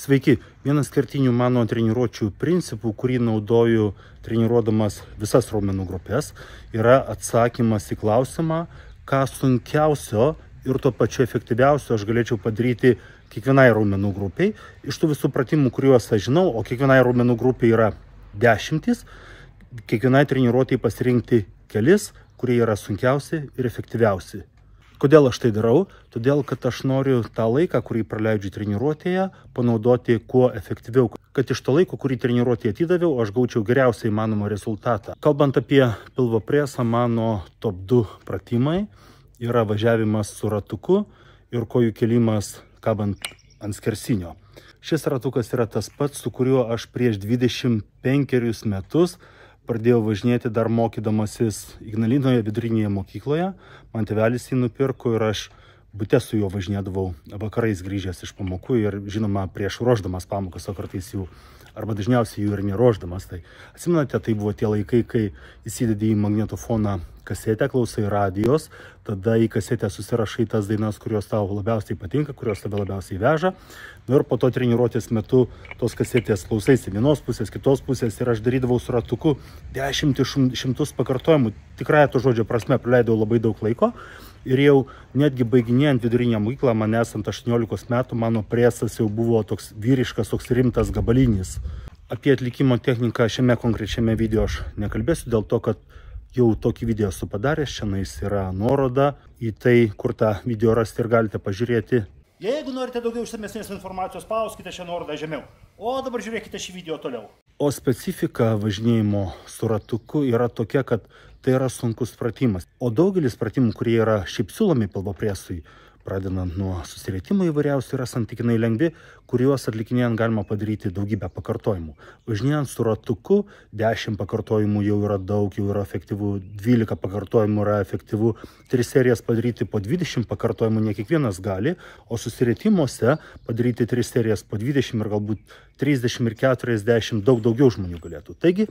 Sveiki, vienas kertinių mano treniruočių principų, kurį naudoju treniruodamas visas raumenų grupės, yra atsakymas į klausimą, ką sunkiausio ir tuo pačiu efektyviausio aš galėčiau padaryti kiekvienai raumenų grupiai. Iš tų visų pratimų, kuriuos aš žinau, o kiekvienai raumenų grupiai yra 10, kiekvienai treniruotėjai pasirinkti kelis, kurie yra sunkiausi ir efektyviausi. Kodėl aš tai darau? Todėl, kad aš noriu tą laiką, kurį praleidžiu treniruotėje, panaudoti kuo efektyviau. Kad iš to laiko, kurį treniruotėje atidaviau, aš gaučiau geriausiai įmanomą rezultatą. Kalbant apie pilvo presą, mano top 2 pratimai yra važiavimas su ratuku ir kojų kėlimas kabant ant skersinio. Šis ratukas yra tas pats, su kuriuo aš prieš 25 metus pradėjau važinėti dar mokydamasis Ignalinoje vidurinėje mokykloje. Man tėvelis jį nupirko ir aš bute su juo važinėdavau vakarais grįžęs iš pamokų ir žinoma prieš ruošdamas pamokas, o kartais jų arba dažniausiai jų ir neruošdamas. Tai atsimenate, tai buvo tie laikai, kai įsidedi į magnetofoną kasetę, klausai radijos, tada į kasetę susirašai tas dainas, kurios tau labiausiai patinka, kurios tave labiausiai veža. Ir po to treniruotės metu tos kasetės klausaisi vienos pusės, kitos pusės ir aš darydavau su ratuku 10 pakartojimų. Tikrąja to žodžio prasme praleidau labai daug laiko ir jau netgi baiginėjant vidurinę mokyklą, man esant 18 metų, mano presas jau buvo toks vyriškas, toks rimtas gabalinis. Apie atlikimo techniką šiame konkrečiame video aš nekalbėsiu, dėl to, kad jau tokį video esu padaręs, šiandien yra nuoroda į tai, kur tą video rasti ir galite pažiūrėti. Jeigu norite daugiau išsamesnės informacijos, spauskite šią nuorodą žemiau. O dabar žiūrėkite šį video toliau. O specifika važinėjimo su ratuku yra tokia, kad tai yra sunkus pratimas. O daugelis pratimų, kurie yra šiaip siūlomi pilvo presui, pradedant nuo susirietimo įvairiausių, yra santykinai lengvi, kuriuos atlikinėjant galima padaryti daugybę pakartojimų. Važinėjant su ratuku 10 pakartojimų jau yra daug, jau yra efektyvu, 12 pakartojimų yra efektyvu, 3 serijas padaryti po 20 pakartojimų ne kiekvienas gali, o susirietimuose padaryti 3 serijas po 20 ir galbūt 30 ir 40 daugiau žmonių galėtų. Taigi,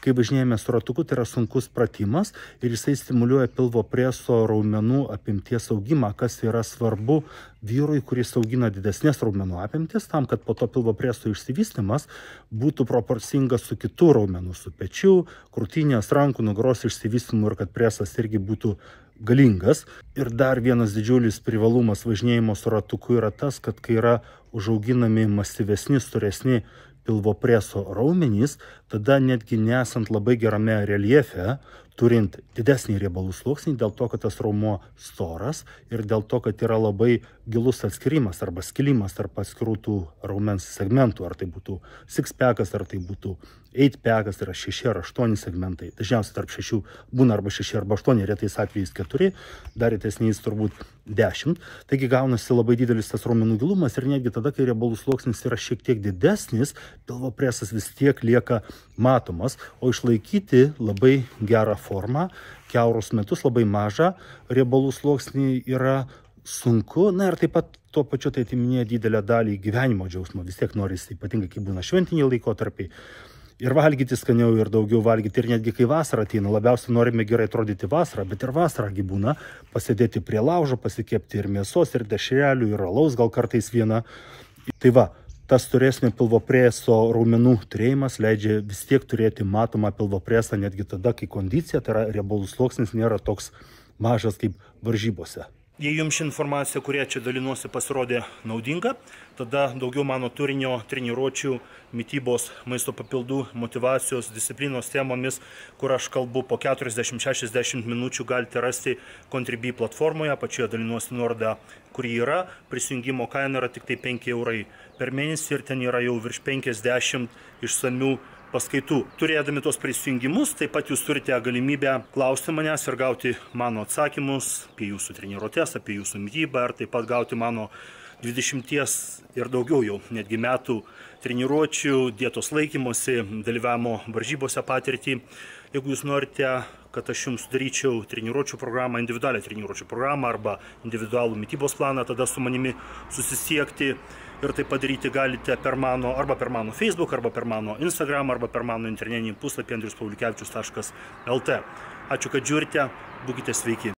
kai važinėjame su ratuku, tai yra sunkus pratimas ir jisai stimuliuoja pilvo preso raumenų apimties augimą, kas yra svarbu vyrui, kuris augina didesnės raumenų apimtis, tam, kad po to pilvo preso išsivystymas būtų proporcingas su kitų raumenų, su pečių, krūtinės, rankų, nugaros išsivystymu ir kad presas irgi būtų galingas. Ir dar vienas didžiulis privalumas važinėjimo su ratuku yra tas, kad kai yra užauginami masyvesni, storesni pilvo preso raumenys, tada netgi nesant labai gerame reljefe, turint didesnį riebalų sluoksnį, dėl to, kad tas raumuo storas ir dėl to, kad yra labai gilus atskirimas arba skilimas tarp atskirų tų raumens segmentų, ar tai būtų six-packas, ar tai būtų 8-packas, tai yra 6 ar 8 segmentai. Dažniausiai tarp 6 būna arba 6 arba 8, retais atvejais 4, dar retesniais turbūt 10. Taigi gaunasi labai didelis tas raumenų gilumas ir netgi tada, kai riebalų sluoksnis yra šiek tiek didesnis, pilvo presas vis tiek lieka matomas, o išlaikyti labai gerą formą, kiaurus metus labai mažą riebalų sluoksnį yra sunku, na ir taip pat tuo pačiu tai atiminėja didelę dalį gyvenimo džiaugsmo, vis tiek norisi, ypatingai kai būna šventiniai laikotarpiai. Ir valgyti skaniau, ir daugiau valgyti, ir netgi kai vasara ateina, labiausiai norime gerai atrodyti vasarą, bet ir vasarągi būna pasėdėti prie laužo, pasikepti ir mėsos, ir dešrelių, ir alaus, gal kartais vieną. Tai va, tas storesnio pilvo preso raumenų turėjimas leidžia vis tiek turėti matomą pilvo presą, netgi tada, kai kondicija, tai yra riebalų sluoksnis, nėra toks mažas kaip varžybose. Jei jums ši informacija, kurie čia dalinuosi, pasirodė naudinga, tada daugiau mano turinio, treniruočių, mitybos, maisto papildų, motyvacijos, disciplinos temomis, kur aš kalbu po 40-60 minučių, galite rasti Contribui platformoje, apačioje dalinuosi nuorodą, kuri yra. Prisijungimo kaina yra tik tai 5 eurai per mėnesį ir ten yra jau virš 50 išsamių paskaitų. Turėdami tos prisijungimus, taip pat jūs turite galimybę klausti manęs ir gauti mano atsakymus apie jūsų treniruotės, apie jūsų mitybą ir taip pat gauti mano 20 ir daugiau jau netgi metų treniruočių, dietos laikymosi, dalyvavimo varžybose patirtį. Jeigu jūs norite, kad aš jums sudaryčiau treniruočių programą, individualią treniruočių programą arba individualų mitybos planą, tada su manimi susisiekti. Ir tai padaryti galite per mano Facebook, arba per mano Instagram, arba per mano internetinį puslapį andriuspauliukevičius.lt. Ačiū, kad žiūrite, būkite sveiki.